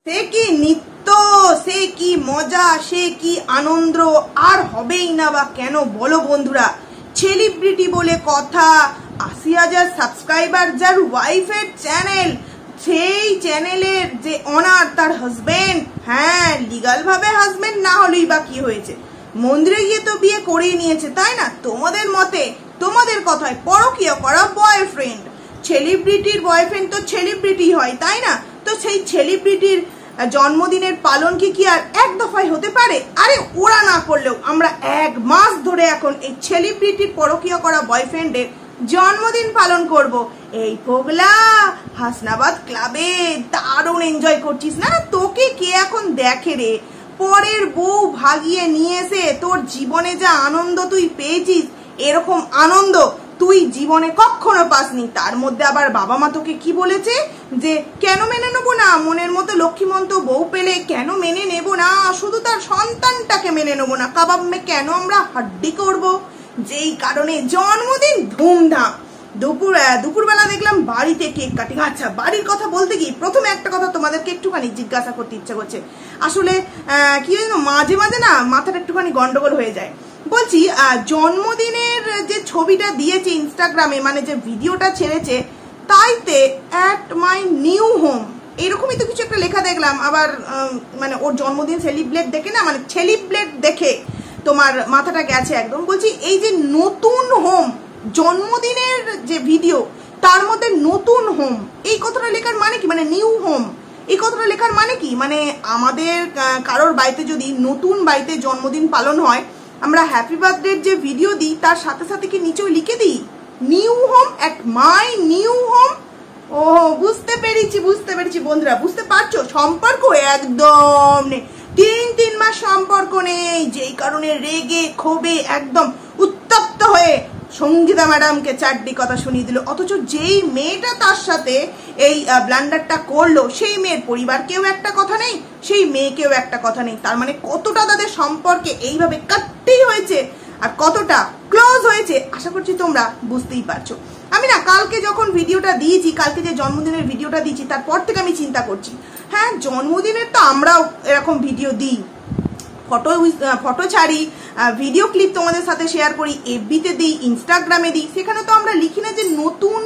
সে কি নৃত্য, সে কি মজা, সে কি আনন্দ, আর হবেই না বা কেন বলো বন্ধুরা। সেলিব্রিটি বলে কথা, ৮০,০০০ সাবস্ক্রাইবার যার ওয়াইফের চ্যানেল, সেই চ্যানেলের যে অনার তার হাজবেন্ড, হ্যাঁ লিগাল ভাবে হাজবেন্ড না হলেই বা কি হয়েছে, মন্দিরে গিয়ে তো বিয়ে করেই নিয়েছে তাই না। তোমাদের মতে, তোমাদের কথায় পরকীয়া করা বয়ফ্রেন্ড, সেলিব্রিটির বয়ফ্রেন্ড তো সেলিব্রিটি হয় তাই না। তো সেই সেলিব্রিটির জন্মদিনের পালন কি আর এক দফায় হতে পারে? আরে ওরা না করলেও আমরা ১ মাস ধরে এখন এই সেলিব্রিটির পরকীয়া করা বয়ফ্রেন্ডের জন্মদিন পালন করব। এই পগলা হাসনাবাদ ক্লাবে দারুণ এনজয় করছিস না? তোকে কে এখন দেখে রে? পরের বউ ভাগিয়ে নিয়ে এসে তোর জীবনে যা আনন্দ তুই পেয়েছিস, এরকম আনন্দ তুই জীবনে কখনো পাসনি। তার মধ্যে আবার বাবা মা তোকে কি বলেছে যে কেন মেনে নেবো না, মনের মতো লক্ষ্মীমন্ত বউ পেলে কেন মেনে নেব না, শুধু তার সন্তানটাকে মেনে নেবো না, কাবাব মে কেন আমরা হাড্ডি করব। যেই কারণে জন্মদিন ধুমধাম। দুপুরবেলা দেখলাম বাড়িতে কেক কাটিং। আচ্ছা, বাড়ির কথা বলতে গিয়ে প্রথমে একটা কথা তোমাদেরকে একটুখানি জিজ্ঞাসা করতে ইচ্ছা করছে। আসলে কি জানো, মাঝে মাঝে না মাথাটা একটুখানি গন্ডগোল হয়ে যায়। বলছি, জন্মদিনের যে ছবিটা দিয়েছে ইনস্টাগ্রামে, মানে যে ভিডিওটা ছেড়েছে, তাইতে অ্যাট মাই নিউ হোম এরকমই তো কিছু একটা লেখা দেখলাম। আবার মানে ওর জন্মদিন সেলিব্রেট দেখে না, মানে সেলিব্রেট দেখে তোমার মাথাটা গেছে একদম। বলছি, এই যে নতুন হোম, জন্মদিনের যে ভিডিও তার মধ্যে নতুন হোম, এই কথাটা লেখার মানে কি? মানে নিউ হোম এই কথাটা লেখার মানে কি? মানে আমাদের কারোর বাড়িতে যদি নতুন বাড়িতে জন্মদিন পালন হয়, আমরা হ্যাপি বার্থডে যে ভিডিও দিই তার সাথে সাথে কি নিচেও লিখে দিই new home at my new home? ও বুঝতে পেরেছি বন্ধুরা, বুঝতে পারছো? সম্পর্ক একদম নেই, ৩ মাস সম্পর্ক নেই, যেই কারণে রেগে ক্ষোভে একদম উত্তপ্ত হয়ে সঙ্গীতা ম্যাডামকে ৪টি কথা শুনিয়ে দিল। অথচ যেই মেয়েটা তার সাথে এই ব্লান্ডারটা করলো, সেই মেয়ের পরিবারকেও একটা কথা নেই, সেই মেয়েকেও একটা কথা নেই। তার মানে কতটা তাদের সম্পর্কে এইভাবে কাটতেই হয়েছে আর কতটা ক্লোজ হয়েছে, আশা করছি তোমরা বুঝতেই পারছো। আমি না কালকে যখন ভিডিওটা দিয়েছি, কালকে যে জন্মদিনের ভিডিওটা দিয়েছি, তারপর থেকে আমি চিন্তা করছি, হ্যাঁ জন্মদিনের তো আমরাও এরকম ভিডিও দিই, ফটো ছাড়ি, ভিডিও ক্লিপ তোমাদের সাথে শেয়ার করি, এফবিতে দিই, ইনস্টাগ্রামে দিই। সেখানে তো আমরা লিখি না যে নতুন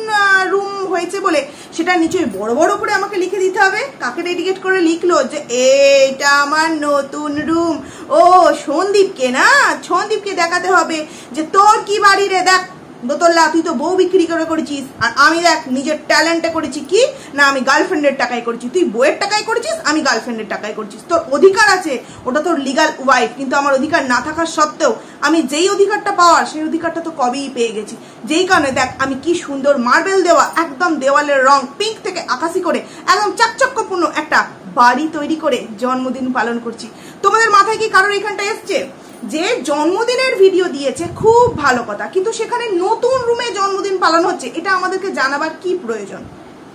রুম হয়েছে বলে সেটা নিচে বড় বড় করে আমাকে লিখে দিতে হবে। কাকে ডেডিকেট করে লিখলো যে এইটা আমার নতুন রুম? ও সন্দীপকে না, সন্দীপকে দেখাতে হবে যে তোর কি বাড়ি রে, দেখ দোতলা, তুই তো বউ বিক্রি করে করেছিস, আর আমি দেখ নিজের ট্যালেন্টে করেছি কি না, আমি গার্লফ্রেন্ডের টাকায় করেছি, তুই বউয়ের টাকায় করেছিস, আমি গার্লফ্রেন্ডের টাকায় করেছিস। তোর অধিকার আছে, ওটা তোর লিগাল ওয়াইফ, কিন্তু আমার অধিকার না থাকার সত্ত্বেও আমি যেই অধিকারটা পাওয়ার সেই অধিকারটা তো কবেই পেয়ে গেছি। যেই কারণে দেখ আমি কি সুন্দর মার্বেল দেওয়া, একদম দেওয়ালের রং পিঙ্ক থেকে আকাশি করে একদম চাকচক্যপূর্ণ একটা বাড়ি তৈরি করে জন্মদিন পালন করছি। তোমাদের মাথায় কি কারোর এখানটা এসছে যে জন্মদিনের ভিডিও দিয়েছে, খুব ভালো কথা, কিন্তু সেখানে নতুন রুমে জন্মদিন পালন হচ্ছে, এটা আমাদেরকে জানাবার কি প্রয়োজন?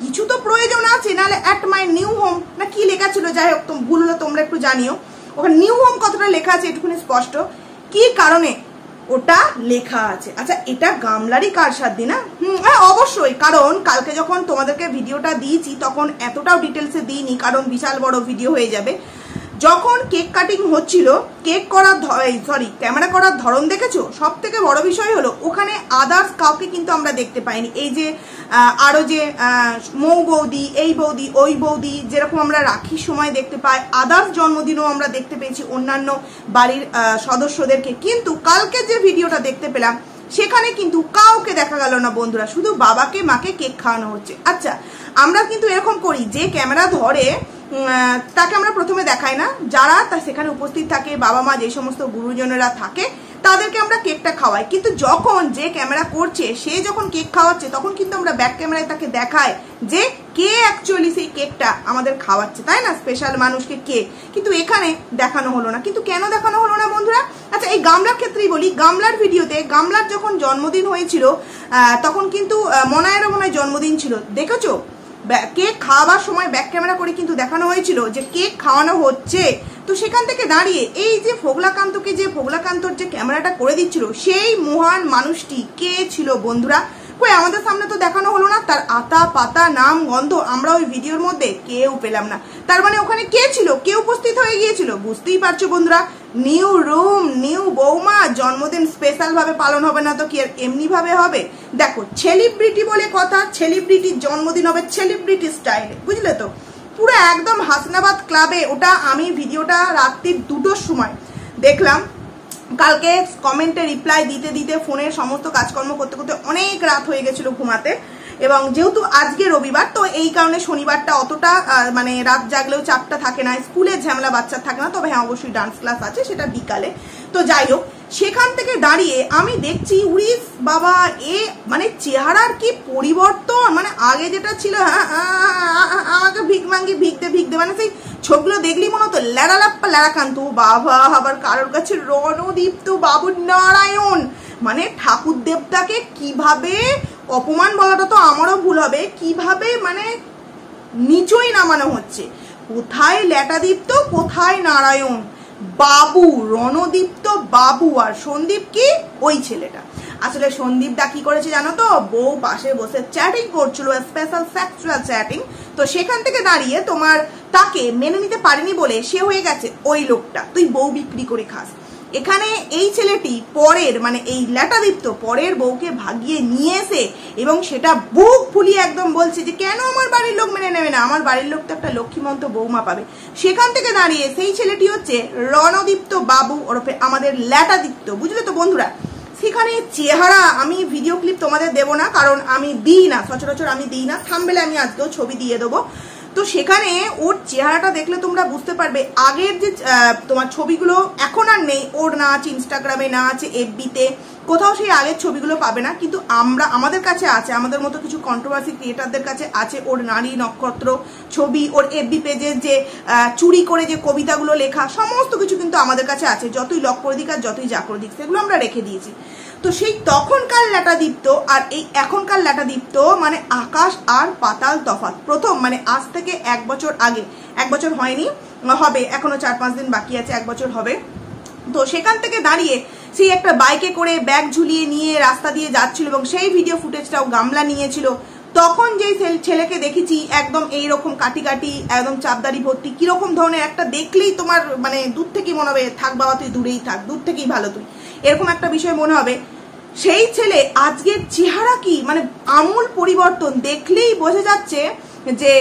কিছু তো প্রয়োজন আছে, নাহলে অ্যাট মাই নিউ হোম না কি লেখা ছিল, যাই হোক ভুল হলো তোমরা একটু জানিও। ওখানে নিউ হোম কথাটা লেখা আছে এটুকুনি স্পষ্ট, কি কারণে ওটা লেখা আছে। আচ্ছা, এটা গামলারই কারসাদি না? হ্যাঁ অবশ্যই, কারণ কালকে যখন তোমাদেরকে ভিডিওটা দিয়েছি তখন এতটাও ডিটেলসে দিইনি, কারণ বিশাল বড় ভিডিও হয়ে যাবে। যখন কেক কাটিং হচ্ছিল, কেক করার ক্যামেরা করার ধরন দেখেছো? সব থেকে বড় বিষয় হলো ওখানে আদার্স কাউকে কিন্তু আমরা দেখতে পাইনি। এই যে আরো যে মৌ বৌদি, এই বৌদি, ওই বৌদি, যেরকম আমরা রাখির সময় দেখতে পাই, আদার্স জন্মদিনও আমরা দেখতে পেয়েছি অন্যান্য বাড়ির সদস্যদেরকে, কিন্তু কালকে যে ভিডিওটা দেখতে পেলাম সেখানে কিন্তু কাউকে দেখা গেল না বন্ধুরা, শুধু বাবাকে মাকে কেক খাওয়ানো হচ্ছে। আচ্ছা, আমরা কিন্তু এরকম করি, যে ক্যামেরা ধরে তাকে আমরা প্রথমে দেখাই না, যারা সেখানে উপস্থিত থাকে, বাবা মা, যে সমস্ত গুরুজনেরা থাকে, তাদেরকে আমরা কেকটা খাওয়াই। কিন্তু যখন যে ক্যামেরা করছে সে যখন কেক খাওয়াচ্ছে, তখন কিন্তু আমরা ব্যাক ক্যামেরায় তাকে দেখাই যে কে অ্যাকচুয়ালি সেই কেকটা আমাদের খাওয়াচ্ছে, তাই না? স্পেশাল মানুষকে কে, কিন্তু এখানে দেখানো হলো না। কিন্তু কেন দেখানো হলো না বন্ধুরা? আচ্ছা, এই গামলার ক্ষেত্রেই বলি, গামলার ভিডিওতে গামলার যখন জন্মদিন হয়েছিল তখন কিন্তু মনায়েরও মনে হয় জন্মদিন ছিল, দেখেছো? কেক খাওয়াবার সময় ব্যাক ক্যামেরা করে কিন্তু দেখানো হয়েছিল যে কেক খাওয়ানো হচ্ছে। তো সেখান থেকে দাঁড়িয়ে এই যে ফোগলাকান্তর যে ক্যামেরাটা করে দিচ্ছিল, সেই মহান মানুষটি কে ছিল বন্ধুরা? কই আমাদের সামনে তো দেখানো হলো না, তার আতা পাতা নাম গন্ধ আমরা ওই ভিডিওর মধ্যে কেউ পেলাম না। তার মানে ওখানে কে ছিল, কে উপস্থিত হয়ে গিয়েছিল? বুঝতেই পারছো বন্ধুরা, নিউ রুম নিউ বৌমা, জন্মদিন স্পেশাল ভাবে পালন হবে না তো কি আর এমনি ভাবে হবে? দেখো সেলিব্রিটি বলে কথা, সেলিব্রিটির জন্মদিন হবে সেলিব্রিটি স্টাইলে, বুঝলে তো? পুরো একদম হাসনাবাদ ক্লাবে ওটা। আমি ভিডিওটা রাত্রির 2টোর সময় দেখলাম। কালকে কমেন্টে রিপ্লাই দিতে দিতে ফোনের সমস্ত কাজকর্ম করতে করতে অনেক রাত হয়ে গেছিল ঘুমাতে, এবং যেহেতু আজকে রবিবার তো এই কারণে শনিবারটা অতটা মানে রাত জাগলেও চাপটা থাকে না, স্কুলের ঝামেলা বাচ্চার থাকে না। তবে হ্যাঁ অবশ্যই ডান্স ক্লাস আছে, সেটা বিকালে। তো যাই হোক, সেখান থেকে দাঁড়িয়ে আমি দেখছি উড়িস বাবা, এ মানে চেহারার কি পরিবর্তন, মানে আগে যেটা ছিল আমাকে ভিক মাঙ্গি ভিক দে মানে সেই ছবিগুলো দেখলি মনে হতো ল্যাড়ালাপ্পা ল্যাড়াকান্ত, বাবা আবার কারোর কাছে রণদীপ্ত বাবু নারায়ণ, মানে ঠাকুর দেবতাকে কিভাবে অপমান বলাটা তো আমারও ভুল হবে, কিভাবে মানে নিচই নামানো হচ্ছে। কোথায় ল্যাটাদীপ্ত, কোথায় নারায়ণ, বাবু রণদীপ্ত বাবু, আর সন্দীপ কি ওই ছেলেটা। আসলে সন্দীপ দা কি করেছে জানো তো, বউ পাশে বসে চ্যাটিং করছিল, স্পেশাল সেক্সুয়াল চ্যাটিং। তো সেখান থেকে দাঁড়িয়ে তোমার তাকে মেনে নিতে পারেনি বলে সে হয়ে গেছে ওই লোকটা, তুই বউ বিক্রি করে খাস। এখানে এই ছেলেটি পরের মানে এই ল্যাটাদীপ্ত পরের বউকে ভাগিয়ে নিয়ে এসে এবং সেটা বুক ফুলিয়ে একদম বলছে যে কেন আমার বাড়ির লোক মেনে নেবে না, আমার বাড়ির লোক তো একটা লক্ষ্মীমন্ত বৌমা পাবে। সেখান থেকে দাঁড়িয়ে সেই ছেলেটি হচ্ছে রণদীপ্ত বাবু ওরফে আমাদের ল্যাটাদীপ্ত, বুঝলে তো বন্ধুরা? সেখানে চেহারা আমি ভিডিও ক্লিপ তোমাদের দেবো না, কারণ আমি দিই না, সচরাচর আমি দিই না, থাম্বনেলে আমি আজকেও ছবি দিয়ে দেবো। তো সেখানে ওর চেহারাটা দেখলে তোমরা বুঝতে পারবে, আগের যে তোমার ছবিগুলো এখন আর নেই, ওর না আছে ইনস্টাগ্রামে, না আছে এফবিতে, কোথাও সেই আগের ছবিগুলো পাবে না। কিন্তু আমাদের কাছে আছে, আমাদের মতো কিছু কন্ট্রোভার্সি ক্রিয়েটারদের কাছে আছে ওর নারী নক্ষত্র ছবি, ওর এফবি পেজের যে চুরি করে যে কবিতাগুলো লেখা, সমস্ত কিছু কিন্তু আমাদের কাছে আছে। যতই লক করে দিক আর যতই যা করে দিক সেগুলো আমরা রেখে দিয়েছি। তো সেই তখনকার ল্যাটাদীপ্ত আর এই এখনকার ল্যাটাদীপ্ত মানে আকাশ আর পাতাল তফাৎ। প্রথম মানে আজ থেকে 1 বছর আগে, 1 বছর হয়নি, হবে এখনো 4-5 দিন বাকি আছে, 1 বছর হবে। তো সেখান থেকে দাঁড়িয়ে সেই একটা বাইকে করে ব্যাগ ঝুলিয়ে নিয়ে রাস্তা দিয়ে যাচ্ছিল এবং সেই ভিডিও ফুটেজটাও গামলা নিয়েছিল। তখন যেই ছেলেকে দেখেছি একদম এইরকম কাটি কাটি একদম চাপদারি ভর্তি, কিরকম ধরনের একটা দেখলেই তোমার মানে দূর থেকেই মনে হবে থাক বাবা তুই দূরেই থাক, দূর থেকেই ভালো তুই, এরকম একটা বিষয় মনে হবে। সেই ছেলে আজকের চেহারা কি মানে আমূল পরিবর্তন, দেখলেই বোঝা যাচ্ছে যে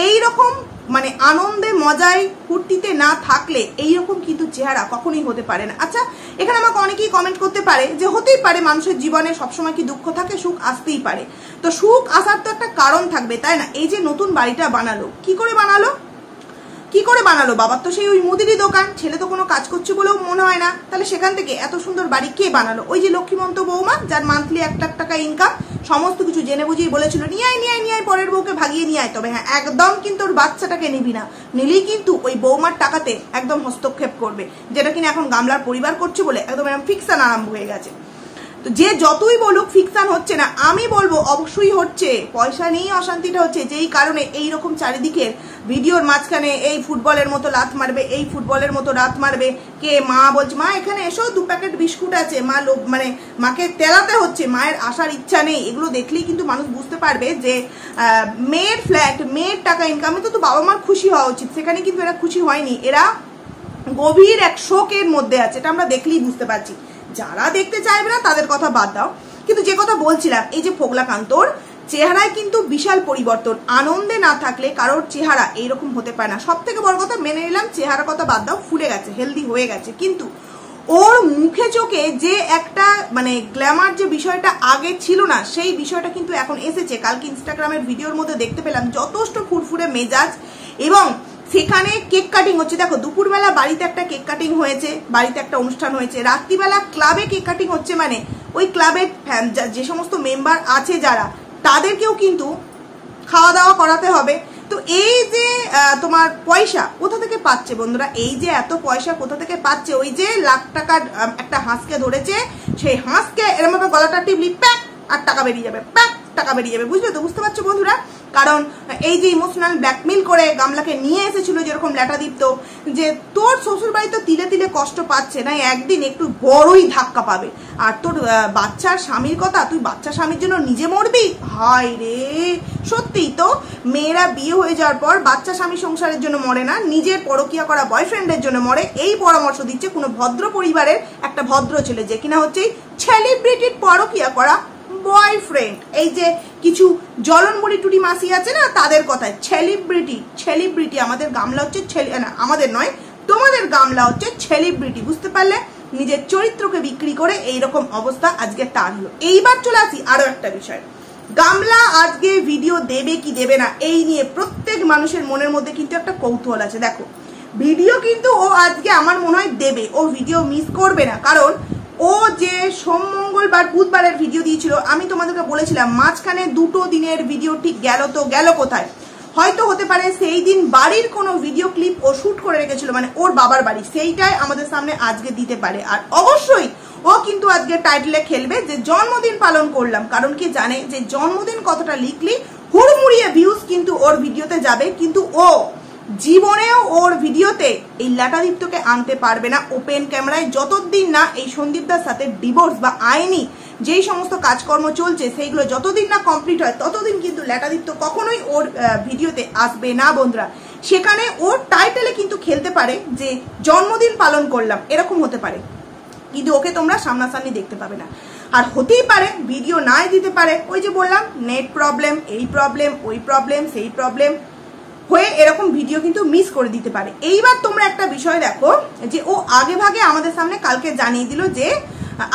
এইরকম মানে আনন্দে মজায় ফুর্তিতে না থাকলে এইরকম কিন্তু চেহারা কখনোই হতে পারে না। আচ্ছা, এখানে আমাকে অনেকেই কমেন্ট করতে পারে যে হতেই পারে মানুষের জীবনে সবসময় কি দুঃখ থাকে, সুখ আসতেই পারে। তো সুখ আসার তো একটা কারণ থাকবে, তাই না? এই যে নতুন বাড়িটা বানালো, কি করে বানালো, কি করে বানালো? বাবার তো সেই ওই মুদিরই দোকান, ছেলে তো কোনো কাজ করছে বলেও মনে হয় না। তাহলে সেখান থেকে এত সুন্দর বাড়ি কে বানালো? ওই যে লক্ষ্মীমন্ত বৌমা, যার মান্থলি 1 লাখ টাকা ইনকাম, সমস্ত কিছু জেনে বুঝিয়ে বলেছিল নিয়ে আয় পরের বউকে ভাগিয়ে নিয়ে আয়। তবে হ্যাঁ, একদম কিন্তু ওর বাচ্চাটাকে নিবি না, নিলেই কিন্তু ওই বৌমার টাকাতে একদম হস্তক্ষেপ করবে, যেটা কিনা এখন গামলার পরিবার করছে বলে একদম এরকম ফিকশন আরম্ভ হয়ে গেছে। তো যে যতই বলুক ফিকশন হচ্ছে না, আমি বলবো অবশ্যই হচ্ছে, পয়সা নিয়েই অশান্তিটা হচ্ছে। যেই কারণে এইরকম চারিদিকের ভিডিওর মাঝখানে এই ফুটবলের মতো লাথ মারবে, এই ফুটবলের মতো রাত মারবে, কে মা বলছে মা এখানে এসো 2 প্যাকেট বিস্কুট আছে, মা মানে মাকে তেলাতে হচ্ছে, মায়ের আসার ইচ্ছা নেই। এগুলো দেখলেই কিন্তু মানুষ বুঝতে পারবে যে মেয়ের ফ্ল্যাট, মেয়ের টাকা ইনকামে তো বাবা মার খুশি হওয়া উচিত। সেখানে কিন্তু এরা খুশি হয়নি, এরা গভীর এক শোকের মধ্যে আছে, এটা আমরা দেখলেই বুঝতে পারছি। যারা দেখতে চাইবে না তাদের কথা বাদ দাও, কিন্তু যে কথা বলছিলাম, এই যে ফোগলাকান্তর চেহারায় কিন্তু বিশাল পরিবর্তন। আনন্দে না থাকলে কারোর চেহারা এইরকম হতে পারে না। সব থেকে বড় কথা, মেনে নিলাম চেহারা কথা বাদ দাও, ফুলে গেছে, হেলদি হয়ে গেছে, কিন্তু ওর মুখে চোখে যে একটা মানে গ্ল্যামার যে বিষয়টা আগে ছিল না, সেই বিষয়টা কিন্তু এখন এসেছে। কালকে ইনস্টাগ্রামের ভিডিওর মধ্যে দেখতে পেলাম যথেষ্ট ফুরফুরে মেজাজ, এবং সেখানে কেক কাটিং হচ্ছে। দেখো, দুপুরবেলা বাড়িতে একটা কেক কাটিং হয়েছে, বাড়িতে একটা অনুষ্ঠান হয়েছে, রাত্রিবেলা ক্লাবে কেক কাটিং হচ্ছে, মানে ওই ক্লাবের যে সমস্ত মেম্বার আছে যারা, তাদেরকেও কিন্তু খাওয়া দাওয়া করাতে হবে। তো এই যে তোমার পয়সা কোথা থেকে পাচ্ছে বন্ধুরা, এই যে এত পয়সা কোথা থেকে পাচ্ছে? ওই যে লাখ টাকার একটা হাঁসকে ধরেছে, সেই হাঁসকে এরকম ভাবে গলাটা টিপলি প্যাক আর টাকা বেরিয়ে যাবে, প্যাক টাকা বেরিয়ে যাবে, বুঝলে তো? বুঝতে পারছো বন্ধুরা? কারণ এই যে ইমোশনাল ব্ল্যাকমেল করে গামলাকে নিয়ে এসেছিল যেরকম ল্যাটাদীপ্ত, যে তোর শ্বশুর বাড়ি তো তিলে তিলে কষ্ট পাচ্ছে না, একদিন একটু বড়ই ধাক্কা পাবে, আর তোর বাচ্চার স্বামীর কথা, তুই বাচ্চা স্বামীর জন্য নিজে মরবি। হায় রে, সত্যিই তো মেয়েরা বিয়ে হয়ে যাওয়ার পর বাচ্চা স্বামী সংসারের জন্য মরে না, নিজের পরকীয়া করা বয়ফ্রেন্ডের জন্য মরে। এই পরামর্শ দিচ্ছে কোনো ভদ্র পরিবারের একটা ভদ্র ছেলে, যে কিনা হচ্ছে সেলিব্রিটির পরকীয়া করা বয়ফ্রেন্ড। এই যে কিছু জলনমুড়ি টুটি মাসি আছে না, তাদের কথায় সেলিব্রিটি। আমাদের গামলা হচ্ছে আমাদের নয়, তোমাদের গামলা হচ্ছে সেলিব্রিটি, বুঝতে পারলে? নিজের চরিত্রকে বিক্রি করে এইরকম অবস্থা আজকে তার হলো। এইবার চলে আসি আরো একটা বিষয়, গামলা আজকে ভিডিও দেবে কি দেবে না এই নিয়ে প্রত্যেক মানুষের মনের মধ্যে কিন্তু একটা কৌতূহল আছে। দেখো, ভিডিও কিন্তু ও আজকে আমার মনে হয় দেবে, ও ভিডিও মিস করবে না, কারণ ও যে সোম মঙ্গলবার বুধবারের ভিডিও দিয়েছিল, আমি তোমাদেরকে বলেছিলাম মাঝখানে 2 দিনের ভিডিও ঠিক গেল, তো গেল কোথায়? হয়তো হতে পারে সেই দিন বাড়ির কোনো ভিডিও ক্লিপ ও শুট করে রেখেছিল, মানে ওর বাবার বাড়ি, সেইটাই আমাদের সামনে আজকে দিতে পারে। আর অবশ্যই ও কিন্তু আজকে টাইটেলে খেলবে যে জন্মদিন পালন করলাম, কারণ কি জানে যে জন্মদিন কতটা লিখলি হুড়মুড়িয়ে ভিউজ কিন্তু ওর ভিডিওতে যাবে, কিন্তু ও জীবনেও ওর ভিডিওতে এই ল্যাটাদীপ্তকে আনতে পারবে না ওপেন ক্যামেরায়, যতদিন না এই সন্দীপদার সাথে ডিভোর্স বা আইনি যেই সমস্ত কাজকর্ম চলছে সেইগুলো যতদিন না কমপ্লিট হয়, ততদিন কিন্তু ল্যাটাদীপ্ত কখনোই ওর ভিডিওতে আসবে না বন্ধুরা। সেখানে ওর টাইটেলে কিন্তু খেলতে পারে যে জন্মদিন পালন করলাম, এরকম হতে পারে, কিন্তু ওকে তোমরা সামনাসামনি দেখতে পাবে না। আর হতেই পারে ভিডিও নাই দিতে পারে, ওই যে বললাম নেট প্রবলেম, এই প্রবলেম, ওই প্রবলেম, সেই প্রবলেম হয়ে এরকম ভিডিও কিন্তু মিস করে দিতে পারে। এইবার তোমরা একটা বিষয় দেখো, যে ও আগে ভাগে আমাদের সামনে কালকে জানিয়ে দিল যে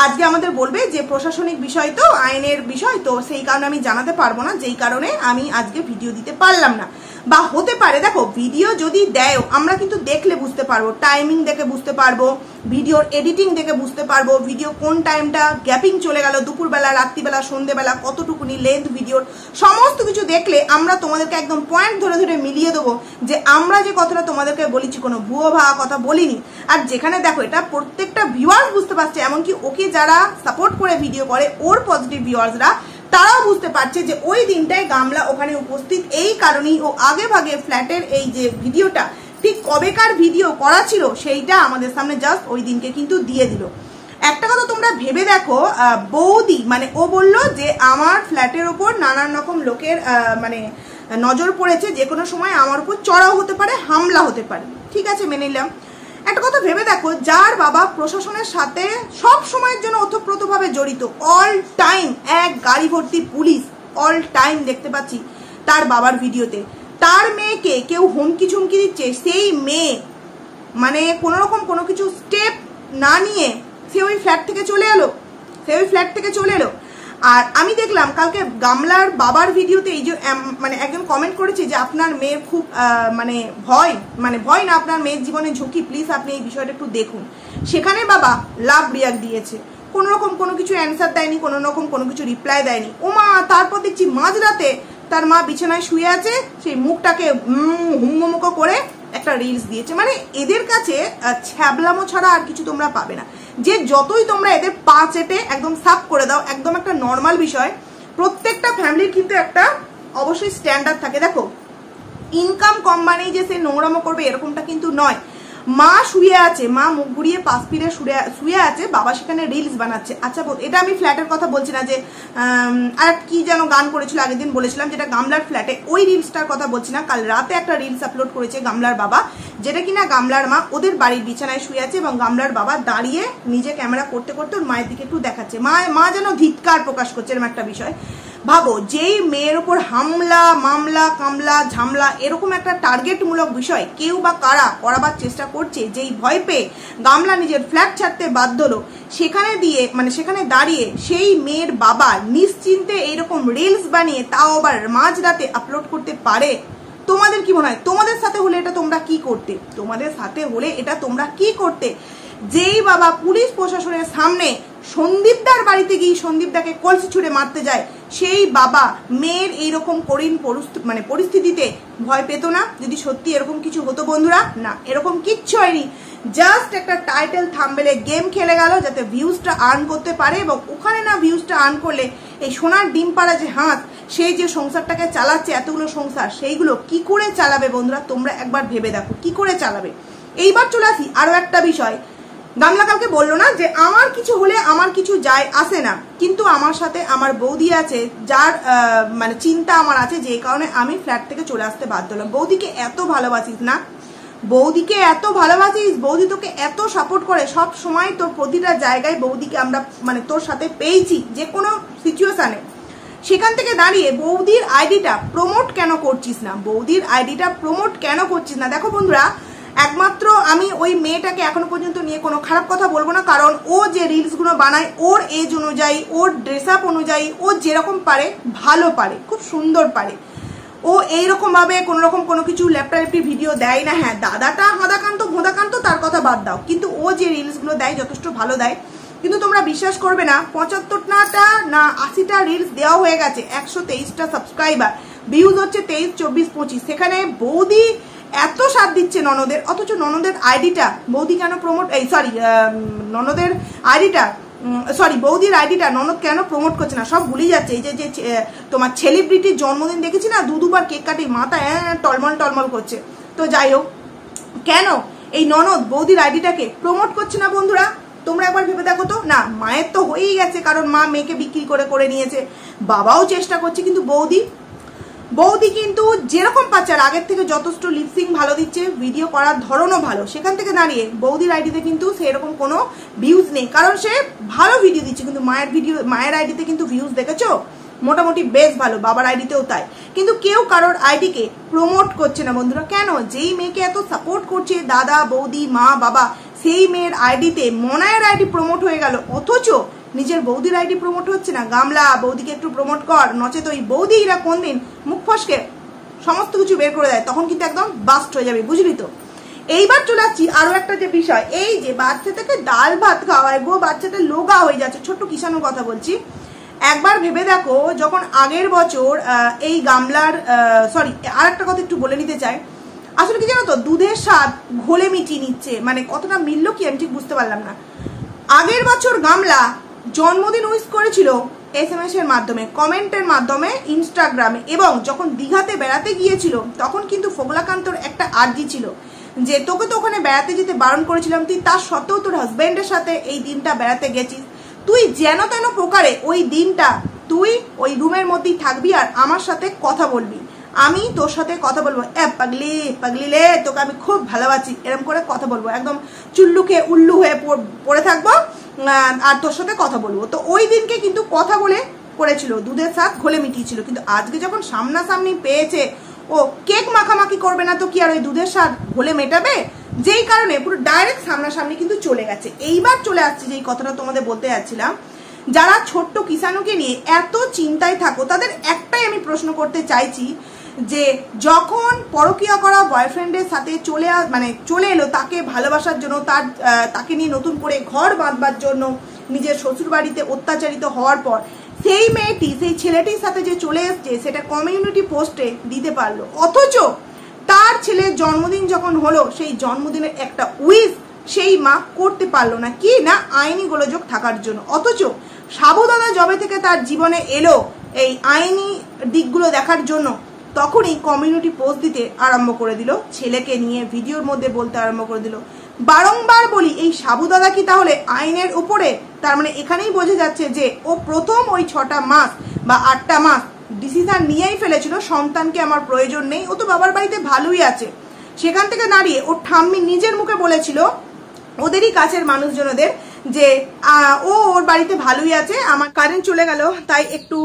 আজকে আমাদের বলবে যে প্রশাসনিক বিষয় তো, আইনের বিষয় তো, সেই কারণে আমি জানাতে পারবো না, যেই কারণে আমি আজকে ভিডিও দিতে পারলাম না। বা হতে পারে, দেখো ভিডিও যদি দেয় আমরা কিন্তু দেখলে বুঝতে পারবো, টাইমিং দেখে বুঝতে পারবো, ভিডিওর এডিটিং দেখে বুঝতে পারবো, ভিডিও কোন টাইমটা গ্যাপিং চলে গেল, দুপুরবেলা, রাত্রিবেলা, সন্ধ্যেবেলা, কতটুকুনি লেন্থ ভিডিওর, সমস্ত কিছু দেখলে আমরা তোমাদেরকে একদম পয়েন্ট ধরে ধরে মিলিয়ে দেবো যে আমরা যে কথাটা তোমাদেরকে বলেছি কোনো ভুয়ো ভাঙা কথা বলিনি। আর যেখানে দেখো এটা প্রত্যেকটা ভিউয়ার্স বুঝতে পারছে, এমনকি ওকে যারা সাপোর্ট করে ভিডিও করে ওর পজিটিভ ভিউয়ার্সরা, তারাও বুঝতে পারছে যে ওই দিনটায় গামলা ওখানে উপস্থিত, এই কারণেই ও আগে ভাগে ফ্ল্যাটের এই যে ভিডিওটা ঠিক কবেকার ভিডিও করা ছিল সেইটা আমাদের সামনে জাস্ট ওই দিনকে কিন্তু দিয়ে দিল। একটা কথা তোমরা ভেবে দেখো, বৌদি মানে ও বলল যে আমার ফ্ল্যাটের ওপর নানান রকম লোকের মানে নজর পড়েছে, যে কোনো সময় আমার উপর চড়াও হতে পারে, হামলা হতে পারে, ঠিক আছে মেনে নিলাম। একটা কথা ভেবে দেখো, যার বাবা প্রশাসনের সাথে সব সময়ের জন্য ওতপ্রোতভাবে জড়িত, অল টাইম এক গাড়ি ভর্তি পুলিশ অল টাইম দেখতে পাচ্ছি তার বাবার ভিডিওতে, তার মেয়েকে কেউ হুমকি ঝুমকি দিচ্ছে, সেই মেয়ে মানে কোনো রকম কোনো কিছু স্টেপ না নিয়ে সে ওই ফ্ল্যাট থেকে চলে এলো। আর আমি দেখলাম কালকে গামলার বাবার ভিডিওতে এই যে মানে একজন কমেন্ট করেছে যে আপনার মেয়ের খুব মানে ভয় না, আপনার মেয়ের জীবনে ঝুঁকি, প্লিজ আপনি এই বিষয়টা একটু দেখুন। সেখানে বাবা লাভ রিয়াক্ট দিয়েছে, কোনো রকম কোনো কিছু অ্যান্সার দেয়নি, কোনো রকম কোনো কিছু রিপ্লাই দেয়নি। ওমা, তারপর দেখছি মাঝরাতে তার মা বিছানায় শুয়ে আছে, সেই মুখটাকে হুমুমুখো করে একটা রিলস দিয়েছে। মানে এদের কাছে ছ্যাবলামো ছাড়া আর কিছু তোমরা পাবে না, যে যতই তোমরা এদের পা চেটে একদম সাফ করে দাও, একদম একটা নর্মাল বিষয়। প্রত্যেকটা ফ্যামিলির কিন্তু একটা অবশ্যই স্ট্যান্ডার্ড থাকে। দেখো ইনকাম কম মানেই যে সে নোংরামো করবে এরকমটা কিন্তু নয়। মা শুয়ে আছে, মা মুখ ঘুরিয়ে পাশ ফিরে শুয়ে আছে, বাবা সেখানে রিলস বানাচ্ছে। আচ্ছা, এটা আমি ফ্ল্যাটের কথা বলছি না, যে আর কি যেন গান করেছিল আগের দিন বলেছিলাম যেটা গামলার ফ্ল্যাটে, ওই রিলসটার কথা বলছি না। কাল রাতে একটা রিলস আপলোড করেছে গামলার বাবা, যেটা কিনা গামলার মা ওদের বাড়ির বিছানায় শুয়ে আছে এবং গামলার বাবা দাঁড়িয়ে নিজে ক্যামেরা করতে করতে ওর মায়ের দিকে একটু দেখাচ্ছে, মা যেন ধিক্কার প্রকাশ করছে, এরকম একটা বিষয়। ভাবো, যেই মেয়ের উপর হামলা, মামলা, কামলা, ঝামলা, এরকম একটা টার্গেটমূলক বিষয় কেউ বা কারা করাবার চেষ্টা করছে, যেই ভয় পেয়ে গামলা নিজের ফ্ল্যাট ছাড়তে বাধ্য হলো, সেখানে দাঁড়িয়ে সেই মেয়ের বাবা নিশ্চিন্তে এইরকম রিলস বানিয়ে তাও আবার মাঝরাতে আপলোড করতে পারে। তোমাদের কি মনে হয়, তোমাদের সাথে হলে এটা তোমরা কি করতে? যেই বাবা পুলিশ প্রশাসনের সামনে সন্দীপদার বাড়িতে গিয়ে সন্দীপদাকে কলসি ছুঁড়ে মারতে যায়, সেই বাবা মেয়ের এইরকম করুণ পরিস্থিতিতে ভয় পেত না? যদি সত্যি এরকম কিছু হতো বন্ধুরা, না এরকম কিচ্ছু হয়নি, জাস্ট একটা টাইটেল থাম্বনেলে গেম খেলে গেল যাতে ভিউজটা আর্ন করতে পারে, এবং ওখানে না ভিউজটা আর্ন করলে এই সোনার ডিম পাড়া যে হাত, সে যে সংসারটাকে চালাচ্ছে, এতগুলো সংসার, সেইগুলো কি করে চালাবে বন্ধুরা? তোমরা একবার ভেবে দেখো কি করে চালাবে। এইবার চলে আসি আরো একটা বিষয়। গামলা কালকে বললো না যে আমার কিছু হলে আমার কিছু যায় আসে না, কিন্তু আমার সাথে আমার বৌদি আছে, যার মানে চিন্তা আমার আছে, যে কারণে আমি ফ্ল্যাট থেকে চলে আসতে বাধ্য হলাম। বৌদিকে এত ভালোবাসিস না, বৌদিকে এত ভালোবাসিস, বৌদি তোকে এত সাপোর্ট করে, সব সময় তোর প্রতিটা জায়গায় বৌদিকে আমরা মানে তোর সাথে পেয়েছি যে কোনো সিচুয়েশনে। সেখান থেকে দাঁড়িয়ে বৌদির আইডিটা প্রমোট কেন করছিস না? বৌদির আইডিটা প্রমোট কেন করছিস না? দেখো বন্ধুরা, একমাত্র আমি ওই মেয়েটাকে এখনো পর্যন্ত নিয়ে কোনো খারাপ কথা বলবো না, কারণ ও যে রিলসগুলো বানায় ওর এজ অনুযায়ী, ওর ড্রেস আপ অনুযায়ী, ও যেরকম পারে ভালো পারে, খুব সুন্দর পারে। ও এইরকম ভাবে কোনো রকম কোনো কিছু ল্যাপটাপি ভিডিও দেয় না। হ্যাঁ, দাদাটা হাঁদাকান্ত ভোঁদাকান্ত তার কথা বাদ দাও, কিন্তু ও যে রিলসগুলো দেয় যথেষ্ট ভালো দেয়। কিন্তু তোমরা বিশ্বাস করবে না, 75টা না 80টা রিলস দেওয়া হয়ে গেছে, 123টা সাবস্ক্রাইবার, ভিউজ হচ্ছে 23, 24, 25। সেখানে বৌদি এত সাথ দিচ্ছে ননদের, অথচ ননদের আইডিটা বৌদি কেন প্রমোট, ননদের আইডিটা বৌদির আইডিটা ননদ কেন প্রমোট করছে না? সব ভুলে যাচ্ছে। এই যে তোমার সেলিব্রিটির জন্মদিন দেখেছি না, দুবার কেক কাটি, মাথা টলমল টলমল করছে। তো যাই হোক, কেন এই ননদ বৌদির আইডিটাকে প্রমোট করছে না বন্ধুরা? তোমরা একবার ভেবে দেখো তো। না, মায়ের তো হয়েই গেছে, কারণ মা মেয়েকে বিক্রি করে নিয়েছে, বাবাও চেষ্টা করছে, কিন্তু বৌদি কিন্তু যেরকম পাচ্ছে আর আগের থেকে যথেষ্ট লিপসিং ভালো দিচ্ছে, ভিডিও করার ধরনও ভালো। সেখান থেকে দাঁড়িয়ে বৌদির আইডিতে কিন্তু সেরকম কোনো ভিউজ নেই, কারণ সে ভালো ভিডিও দিচ্ছে। কিন্তু মায়ের আইডিতে কিন্তু ভিউজ দেখেছো মোটামুটি বেশ ভালো, বাবার আইডিতেও তাই। কিন্তু কেউ কারোর আইডিকে প্রমোট করছে না বন্ধুরা। কেন? যেই মেয়েকে এত সাপোর্ট করছে দাদা, বৌদি, মা, বাবা, সেই মেয়ের আইডিতে মনায়ের আইডি প্রমোট হয়ে গেল, অথচ নিজের বৌদির আইডি প্রমোট হচ্ছে না। গামলা, বৌদিকে একটু প্রমোট কর, নচেত ওই বৌদিরা কোনদিন মুখ ফসকে সমস্ত কিছু বের করে দেয়, তখন কিন্তু একদম বাস্ট হয়ে যাবে, বুঝলি তো? এইবার চলে আসছি আরো একটা যে বিষয়, এই যে বাচ্চাটাকে ডাল ভাত খাওয়ায় গো, বাচ্চাটা লোগা হয়ে যাচ্ছে, ছোট্ট কিষাণুর কথা বলছি। একবার ভেবে দেখো, যখন আগের বছর এই গামলার আর একটা কথা একটু বলে নিতে চাই। আসলে কি জানো তো, দুধের স্বাদ ঘোলে মিটিয়ে নিচ্ছে, মানে কতটা মিললো কি আমি ঠিক বুঝতে পারলাম না। আগের বছর গামলা জন্মদিন উইশ করেছিল SMS এর মাধ্যমে, কমেন্টের মাধ্যমে, ইনস্টাগ্রামে, এবং যখন দীঘাতে বেড়াতে গিয়েছিল তখন কিন্তু ফোগলাকান্তর একটা আর্জি ছিল যে তোকে তো ওখানে বেড়াতে যেতে বারণ করেছিলাম, তুই তার সত্ত্বেও তোর হাজব্যান্ডের সাথে এই দিনটা বেড়াতে গেছিস, তুই যেন তেন প্রকারে ওই দিনটা তুই ওই রুমের মধ্যেই থাকবি আর আমার সাথে কথা বলবি, আমি তোর সাথে কথা বলবো, পাগলি লে তোকে আমি খুব ভালোবাসি, এরকম করে কথা বলবো, একদম চুল্লুকে উল্লু হয়ে পড়ে থাকবো আর তোর সাথে কথা বলবো। তো ওই দিনকে কিন্তু কথা বলে করেছিল, দুধের স্বাদ ঘোলে মিটিয়েছিল। কিন্তু আজকে যখন সামনাসামনি পেয়েছে, ও কেক মাখামাখি করবে না তো কি আর ওই দুধের স্বাদ ঘোলে মেটাবে? যেই কারণে পুরো ডাইরেক্ট সামনাসামনি কিন্তু চলে গেছে। এইবার চলে আসছে যেই কথাটা তোমাদের বলতে যাচ্ছিলাম, যারা ছোট্ট কিষাণুকে নিয়ে এত চিন্তায় থাকো, তাদের একটাই আমি প্রশ্ন করতে চাইছি যে যখন পরকীয়া করা বয়ফ্রেন্ডের সাথে চলে এলো তাকে ভালোবাসার জন্য, তাকে নিয়ে নতুন করে ঘর বাঁধবার জন্য, নিজের শ্বশুর বাড়িতে অত্যাচারিত হওয়ার পর সেই মেয়েটি সেই ছেলেটির সাথে যে চলে এসছে সেটা কমিউনিটি পোস্টে দিতে পারলো, অথচ তার ছেলের জন্মদিন যখন হলো সেই জন্মদিনের একটা উইশ সেই মা করতে পারলো না, কি না আইনি গোলযোগ থাকার জন্য। অথচ সাবুদাদা জবে থেকে তার জীবনে এলো এই আইনি দিকগুলো দেখার জন্য, তখনই কমিউনিটি পোস্ট দিতে আরম্ভ করে দিল, ছেলেকে নিয়ে ভিডিওর মধ্যে বলতে আরম্ভ করে দিল। বারংবার বলি, এই সাবুদাদা কি তাহলে আইনের উপরে? তার মানে এখানেই বোঝা যাচ্ছে যে ও প্রথম ওই 6টা মাস বা 8টা মাস ডিসিশন নিয়েই ফেলেছিল সন্তানকে আমার প্রয়োজন নেই, ও তো বাবার বাড়িতে ভালোই আছে। সেখান থেকে দাঁড়িয়ে ওর ঠাম্মি নিজের মুখে বলেছিল ওদেরই কাছের মানুষজনদের যে ও ওর বাড়িতে ভালোই আছে। আমার কারেন্ট চলে গেল তাই একটু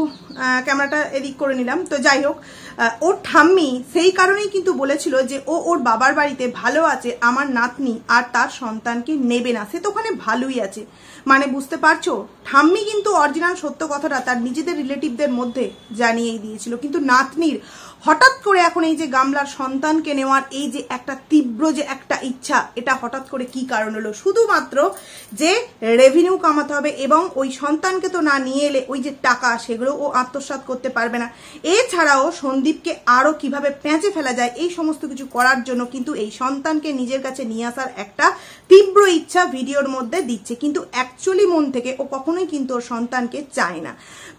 ক্যামেরাটা এদিক করে নিলাম। তো যাই হোক, ওর ঠাম্মি সেই কারণেই কিন্তু বলেছিল যে ও ওর বাবার বাড়িতে ভালো আছে, আমার নাতনি আর তার সন্তানকে নেবে না, সে তো ওখানে ভালোই আছে। মানে বুঝতে পারছো, ঠাম্মি কিন্তু অরিজিনাল সত্য কথাটা তার নিজেদের রিলেটিভদের মধ্যে জানিয়েই দিয়েছিল। কিন্তু নাতনির হঠাৎ করে এখন এই যে গামলার সন্তানকে নেওয়ার এই যে একটা তীব্র যে একটা ইচ্ছা, এটা হঠাৎ করে কি কারণ হলো? শুধুমাত্র যে রেভিনিউ কামাতে হবে এবং ওই সন্তানকে তো না নিয়ে এলে ওই যে টাকা সেগুলো ও আত্মসাৎ করতে পারবে না। এছাড়াও সন্দীপকে আরো কিভাবে প্যাঁচে ফেলা যায় এই সমস্ত কিছু করার জন্য কিন্তু এই সন্তানকে নিজের কাছে নিয়ে আসার একটা তীব্র ইচ্ছা ভিডিওর মধ্যে দিচ্ছে, কিন্তু অ্যাকচুয়ালি মন থেকে ও কখনোই কিন্তু ওর সন্তানকে চায় না।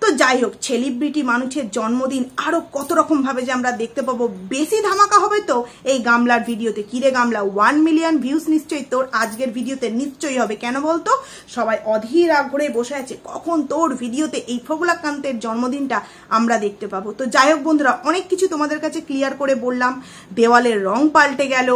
তো যাই হোক, সেলিব্রিটি মানুষের জন্মদিন আরো কত রকম ভাবে যে আমরা দেখতে পাবো, বেশি ধামাকা হবে তো এই গামলার ভিডিওতে। কিরে গামলা, 1 মিলিয়ন ভিউজ নিশ্চয়ই তোর আজকের ভিডিওতে নিশ্চয়ই হবে। কেন বলতো, সবাই অধীর আগ্রহে বসে আছে কখন তোর ভিডিওতে এই ফগুলাকান্তের জন্মদিনটা আমরা দেখতে পাবো। তো যাই হোক বন্ধুরা, অনেক কিছু তোমাদের কাছে ক্লিয়ার করে বললাম। দেওয়ালের রং পাল্টে গেল,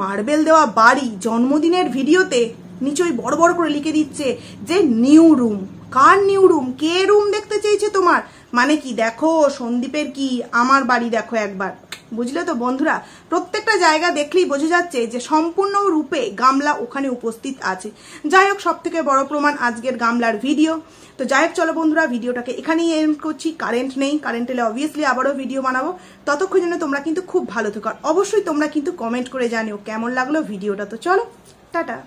মার্বেল দেওয়া বাড়ি, জন্মদিনের ভিডিওতে নিচয়ই বড় বড় করে লিখে দিচ্ছে যে নিউ রুম। কার নিউ রুম? কে রুম দেখতে চেয়েছে তোমার? মানে কি, দেখো সন্দীপের কি, আমার বাড়ি দেখো একবার। বুঝলে তো বন্ধুরা, প্রত্যেকটা জায়গা দেখলেই বোঝা যাচ্ছে যে সম্পূর্ণ রূপে গামলা ওখানে উপস্থিত আছে। যাই হোক, সব থেকে বড় প্রমাণ আজকের গামলার ভিডিও। তো যাই হোক, চলো বন্ধুরা, ভিডিওটাকে এখানেই এন্ড করছি। কারেন্ট নেই, কারেন্ট এলে অবভিয়াসলি আবারও ভিডিও বানাবো। ততক্ষণ জন্য তোমরা কিন্তু খুব ভালো থেকো। অবশ্যই তোমরা কিন্তু কমেন্ট করে জানিও কেমন লাগলো ভিডিওটা। তো চলো, টাটা।